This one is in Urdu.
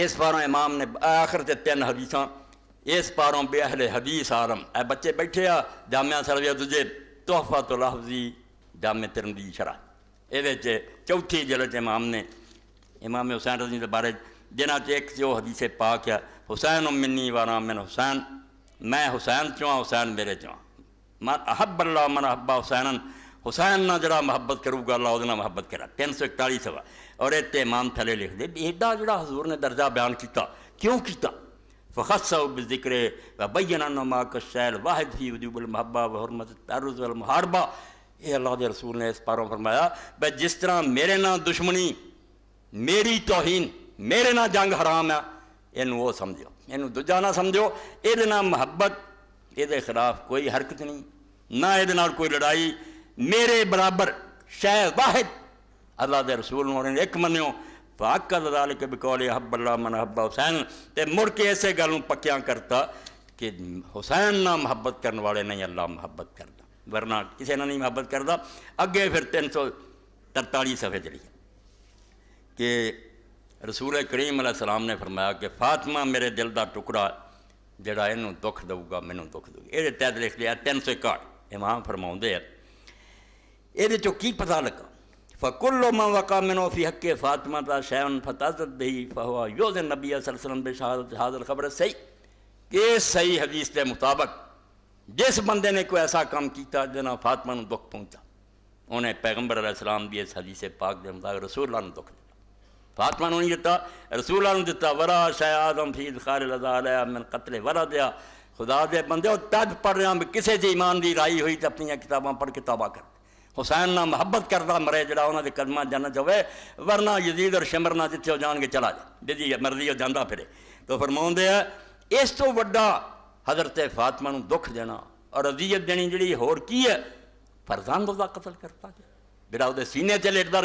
اس پاروں امام نے آخر تے 3 حدیثاں اس پاروں بے اہل حدیث عالم اے بچے بیٹھے آ جامعہ سرویہ دجے تحفۃ الحفظی جامع ترمذی شرح یہ چوتھی جلد امام نے امام حسین رضی کے بارے جنہ ایک جو حدیث پاک ہے حسین منی وانا من حسین میں حسین چواں حسین میرے چواں من احب اللہ من احبا حسین حسین نہ جڑا محبت کروں گا اللہ وہ محبت کرا 341 ہوا اور اتنے امام تھلے لکھ دے ایڈا جڑا حضور نے درجہ بیان کیتا کیوں کیتا فخصہ بالذکر وبین انہ ما کالشیء الواحد فی وجوب المحبہ وحرمت التعرض والمحاربہ یہ اللہ کے رسول نے اس پاروں فرمایا بھائی جس طرح میرے نہ دشمنی میری توہین میرے نہ جنگ حرام ہے یہ وہ سمجھو یہ دوجا نہ سمجھو یہ محبت یہ خلاف کوئی حرکت نہیں نہ یہ کوئی لڑائی میرے برابر شے واحد اللہ کے رسول نے ایک منو فاقد ذالک بقول احب اللہ من احب حسین تے مڑ کے ایسے گلوں پکیاں کرتا کہ حسین نہ محبت کرنے والے نہیں اللہ محبت کرتا ورنہ کسی نے نہیں محبت کرتا اگے پھر 343 صفحے چلی کہ رسول کریم علیہ السلام نے فرمایا کہ فاطمہ میرے دل دا ٹکڑا جڑا اینوں دکھ دوں گا مینوں دکھ دوں گا یہ تحت لکھ لیا 361 امام فرماؤندے ہیں یہ کی پتہ لگا فکل من وقع منه فی حق فاطمہ شیء فتعزت به فهو یؤذن نبی صلی اللہ علیہ وسلم بشہادت هذا الخبر صحیح کہ صحیح حدیث کے مطابق جس بندے نے کوئی ایسا کام کیتا جنا فاطمہ نو دکھ پہنچا انہیں پیغمبر علیہ السلام بھی اس حدیث پاک دے مطابق رسول اللہ نے دکھ دیتا فاطمہ نو نہیں دیتا رسول اللہ نے دیتا ورا شیء اعظم فی ادخال الرضا علیہ من قتل ولدها خدا دے بندے اور تد پڑھ رہے ہیں کسے سے ایمان دی رائی ہوئی تو اپنی کتاباں پڑھ کے توبہ کر حسین نہ محبت کردہ مرے جڑا انہوں نے قدمہ جنت ہوئے ورنہ یزید اور شمر نہ جتھے ہو جان کے چلا جائے جی مرضی ہو جاندہ پھرے تو فرماؤں دے ہے اس تو وڈا حضرت فاطمہ نو دکھ دینا اور اذیت دینی جڑی ہور کی ہے فرزند دا قتل کرتا جڑا وہ سینے تے لیٹدا